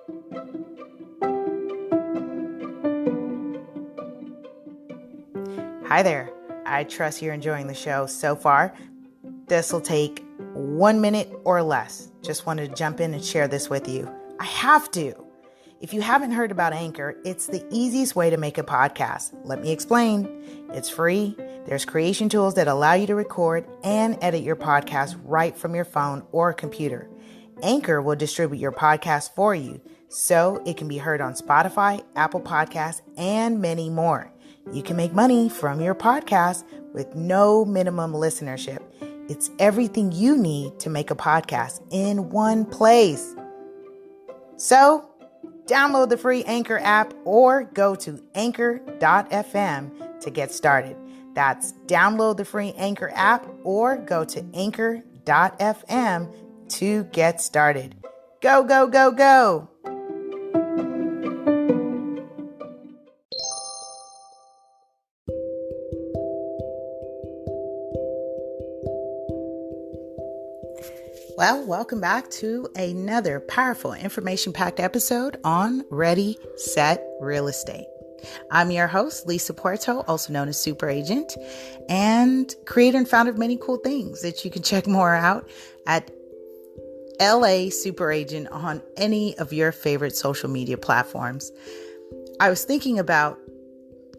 Hi there. I trust you're enjoying the show so far. This will take 1 minute or less. Just wanted to jump in and share this with you. I have to. If you haven't heard about Anchor, it's the easiest way to make a podcast. Let me explain. It's free. There's creation tools that allow you to record and edit your podcast right from your phone or computer. Anchor will distribute your podcast for you so it can be heard on Spotify, Apple Podcasts, and many more. You can make money from your podcast with no minimum listenership. It's everything you need to make a podcast in one place. So, download the free Anchor app or go to anchor.fm to get started. That's download the free Anchor app or go to anchor.fm to get started. Go, go, go, go. Well, welcome back to another powerful information-packed episode on Ready, Set, Real Estate. I'm your host, Lisa Puerto, also known as Super Agent, and creator and founder of many cool things that you can check more out at LA Super Agent on any of your favorite social media platforms. I was thinking about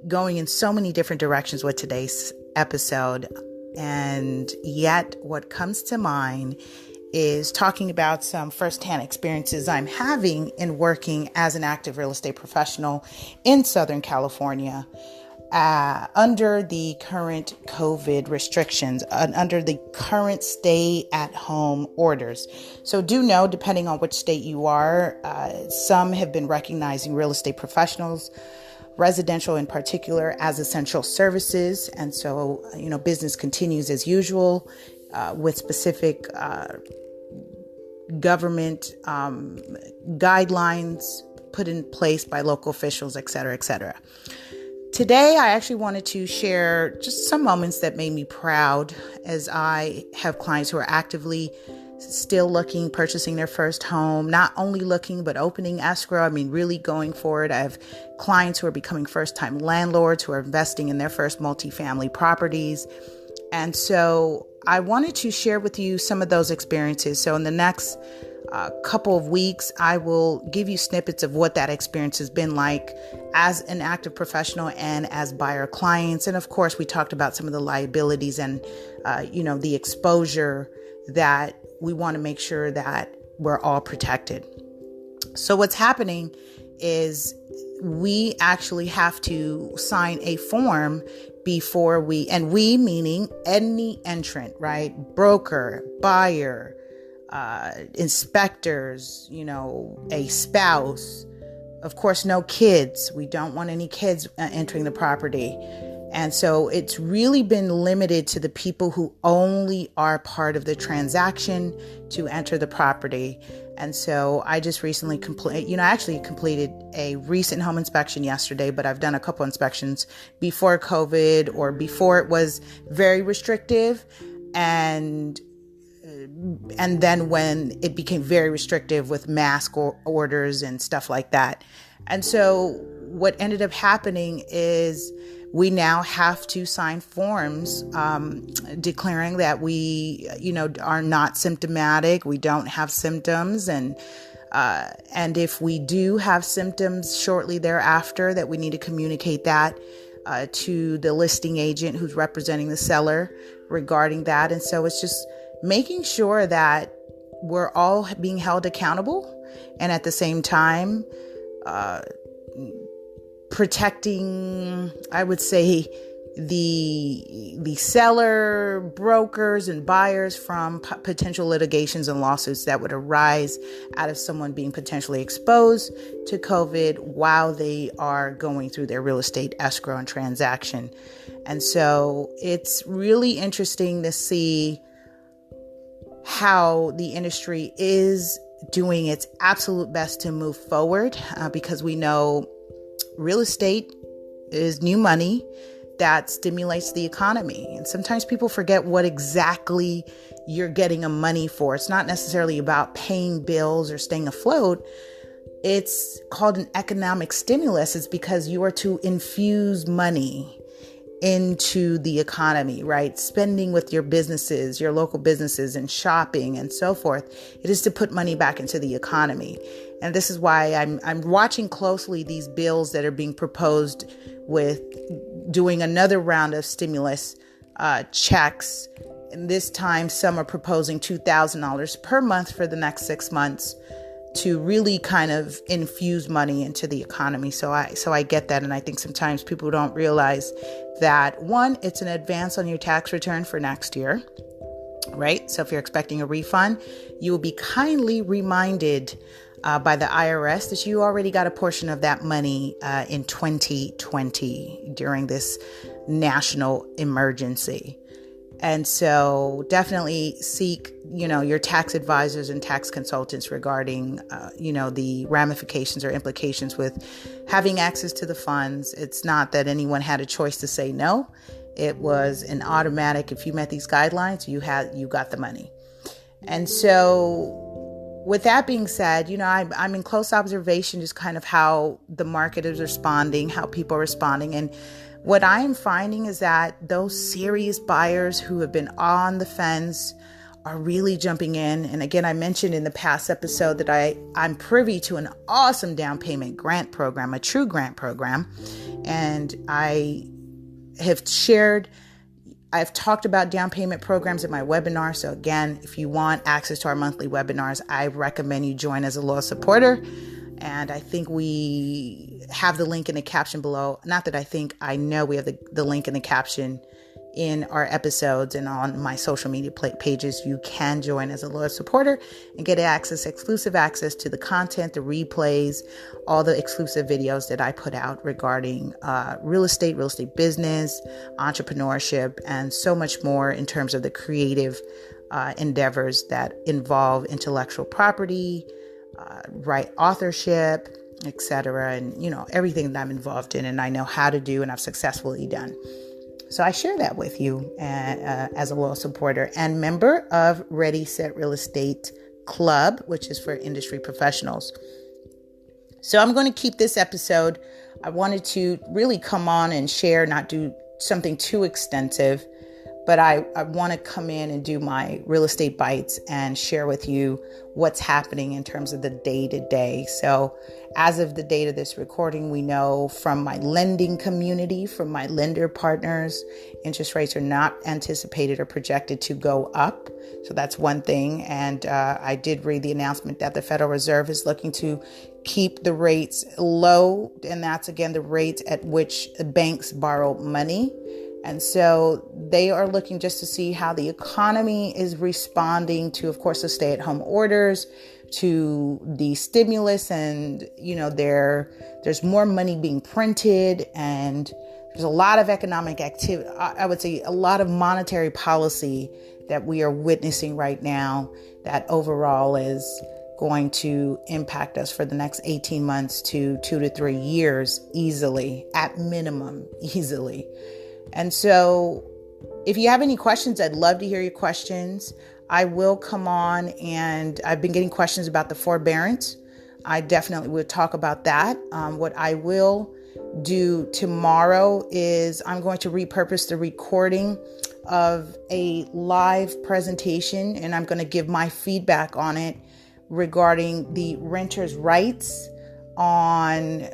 going in so many different directions with today's episode, and yet what comes to mind is talking about some firsthand experiences I'm having in working as an active real estate professional in Southern California under the current COVID restrictions, under the current stay-at-home orders. So do know, depending on which state you are, some have been recognizing real estate professionals, residential in particular, as essential services. And so, business continues as usual with specific government guidelines put in place by local officials, et cetera, et cetera. Today, I actually wanted to share just some moments that made me proud as I have clients who are actively still looking, purchasing their first home, not only looking, but opening escrow. I mean, really going for it. I have clients who are becoming first-time landlords who are investing in their first multifamily properties. And so I wanted to share with you some of those experiences. So in the next couple of weeks, I will give you snippets of what that experience has been like as an active professional and as buyer clients. And of course, we talked about some of the liabilities and, the exposure that we want to make sure that we're all protected. So what's happening is we actually have to sign a form before we meaning any entrant, right? Broker, buyer, inspectors, a spouse, of course, no kids. We don't want any kids entering the property. And so it's really been limited to the people who only are part of the transaction to enter the property. And so I just recently completed a recent home inspection yesterday, but I've done a couple inspections before COVID or before it was very restrictive. And then when it became very restrictive with mask orders and stuff like that. And so what ended up happening is we now have to sign forms declaring that we, are not symptomatic. We don't have symptoms. And if we do have symptoms shortly thereafter, that we need to communicate that to the listing agent who's representing the seller regarding that. And so it's just making sure that we're all being held accountable and at the same time, protecting, I would say, the seller, brokers, and buyers from potential litigations and lawsuits that would arise out of someone being potentially exposed to COVID while they are going through their real estate escrow and transaction. And so it's really interesting to see how the industry is doing its absolute best to move forward because we know real estate is new money that stimulates the economy. And sometimes people forget what exactly you're getting a money for. It's not necessarily about paying bills or staying afloat. it's called an economic stimulus is because you are to infuse money into the economy, right? Spending with your businesses, your local businesses, and shopping and so forth. It is to put money back into the economy. And this is why I'm watching closely these bills that are being proposed with doing another round of stimulus checks. And this time, some are proposing $2,000 per month for the next 6 months to really kind of infuse money into the economy. So I get that. And I think sometimes people don't realize that, one, it's an advance on your tax return for next year, right? So if you're expecting a refund, you will be kindly reminded by the IRS that you already got a portion of that money in 2020 during this national emergency. And so definitely seek, your tax advisors and tax consultants regarding, the ramifications or implications with having access to the funds. It's not that anyone had a choice to say no. It was an automatic, if you met these guidelines, you got the money. And so with that being said, I'm in close observation just kind of how the market is responding, how people are responding. And what I am finding is that those serious buyers who have been on the fence are really jumping in. And again, I mentioned in the past episode that I'm privy to an awesome down payment grant program, a true grant program. And I've talked about down payment programs in my webinar. So again, if you want access to our monthly webinars, I recommend you join as a loyal supporter. And I think we have the link in the caption below. Not that I know we have the link in the caption in our episodes and on my social media pages. You can join as a loyal supporter and get exclusive access to the content, the replays, all the exclusive videos that I put out regarding real estate business, entrepreneurship, and so much more in terms of the creative endeavors that involve intellectual property, right authorship, etc. And, everything that I'm involved in and I know how to do and I've successfully done. So I share that with you as a loyal supporter and member of Ready Set Real Estate Club, which is for industry professionals. So I'm going to keep this episode. I wanted to really come on and share, not do something too extensive, but I want to come in and do my real estate bites and share with you what's happening in terms of the day-to-day. So as of the date of this recording, we know from my lending community, from my lender partners, interest rates are not anticipated or projected to go up. So that's one thing. And I did read the announcement that the Federal Reserve is looking to keep the rates low. And that's, again, the rates at which banks borrow money. And so they are looking just to see how the economy is responding to, of course, the stay-at-home orders, to the stimulus, and, there's more money being printed, and there's a lot of economic activity. I would say a lot of monetary policy that we are witnessing right now that overall is going to impact us for the next 18 months to 2 to 3 years easily, at minimum, easily. And so if you have any questions, I'd love to hear your questions. I will come on, and I've been getting questions about the forbearance. I definitely will talk about that. What I will do tomorrow is I'm going to repurpose the recording of a live presentation, and I'm going to give my feedback on it regarding the renters' rights on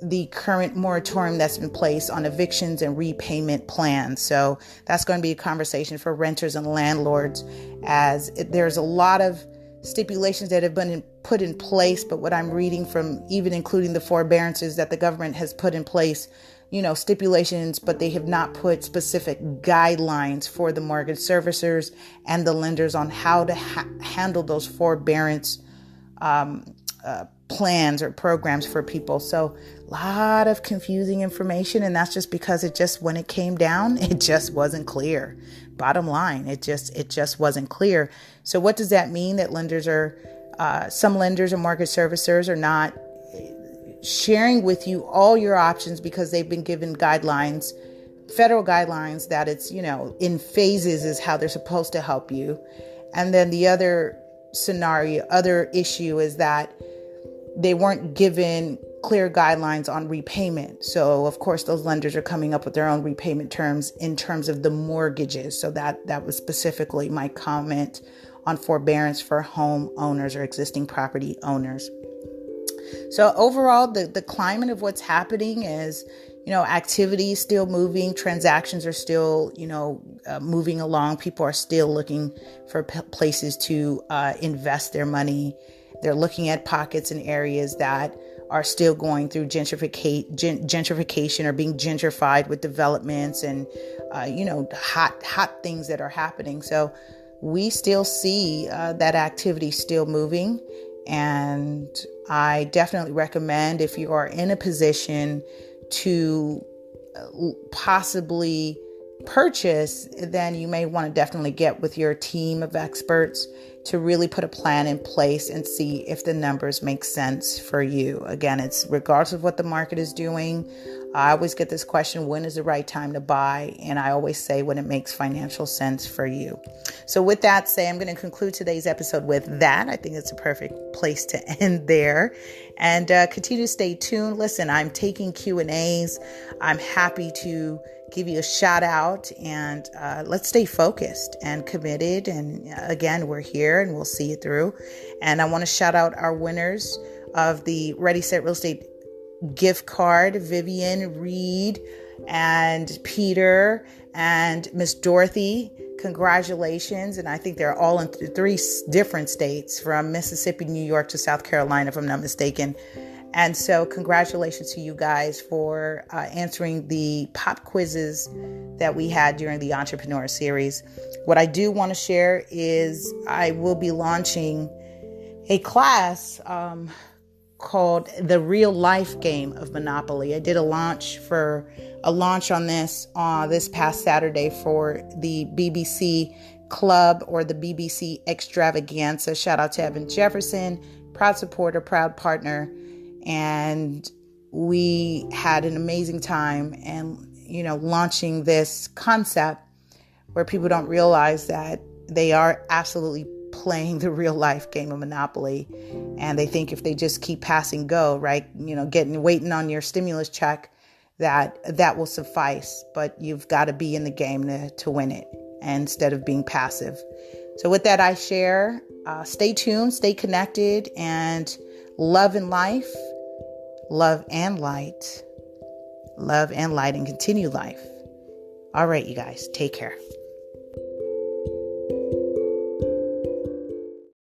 the current moratorium that's been placed on evictions and repayment plans. So that's going to be a conversation for renters and landlords, as there's a lot of stipulations that have been put in place. But what I'm reading from, even including the forbearances that the government has put in place, stipulations, but they have not put specific guidelines for the mortgage servicers and the lenders on how to handle those forbearance plans or programs for people. So a lot of confusing information. And that's just because when it came down, it just wasn't clear. Bottom line, it just wasn't clear. So what does that mean? That some lenders and mortgage servicers are not sharing with you all your options because they've been given guidelines, federal guidelines, that it's, in phases is how they're supposed to help you. And then the other issue is that they weren't given clear guidelines on repayment. So of course, those lenders are coming up with their own repayment terms in terms of the mortgages. So that was specifically my comment on forbearance for home owners or existing property owners. So overall, the climate of what's happening is, activity is still moving. Transactions are still, moving along. People are still looking for places to invest their money. They're looking at pockets and areas that are still going through gentrification or being gentrified with developments and, hot things that are happening. So we still see that activity still moving. And I definitely recommend, if you are in a position to possibly purchase, then you may want to definitely get with your team of experts to really put a plan in place and see if the numbers make sense for you. Again, it's regardless of what the market is doing. I always get this question, when is the right time to buy? And I always say when it makes financial sense for you. So with that said, I'm going to conclude today's episode with that. I think it's a perfect place to end there. And continue to stay tuned. Listen, I'm taking Q&As. I'm happy to give you a shout out, and let's stay focused and committed. And again, we're here and we'll see it through. And I want to shout out our winners of the Ready, Set, Real Estate gift card: Vivian, Reed, and Peter, and Miss Dorothy. Congratulations. And I think they're all in 3 different states, from Mississippi, New York to South Carolina, if I'm not mistaken. And so congratulations to you guys for answering the pop quizzes that we had during the Entrepreneur Series. What I do want to share is I will be launching a class called The Real Life Game of Monopoly. I did a launch on this past Saturday for the BBC Club, or the BBC Extravaganza. Shout out to Evan Jefferson, proud supporter, proud partner. And we had an amazing time, and, launching this concept where people don't realize that they are absolutely playing the real life game of Monopoly. And they think if they just keep passing go, right, waiting on your stimulus check, that will suffice. But you've got to be in the game to win it, instead of being passive. So with that, I share, stay tuned, stay connected, and love and life, love and light, and continue life. All right, you guys, take care.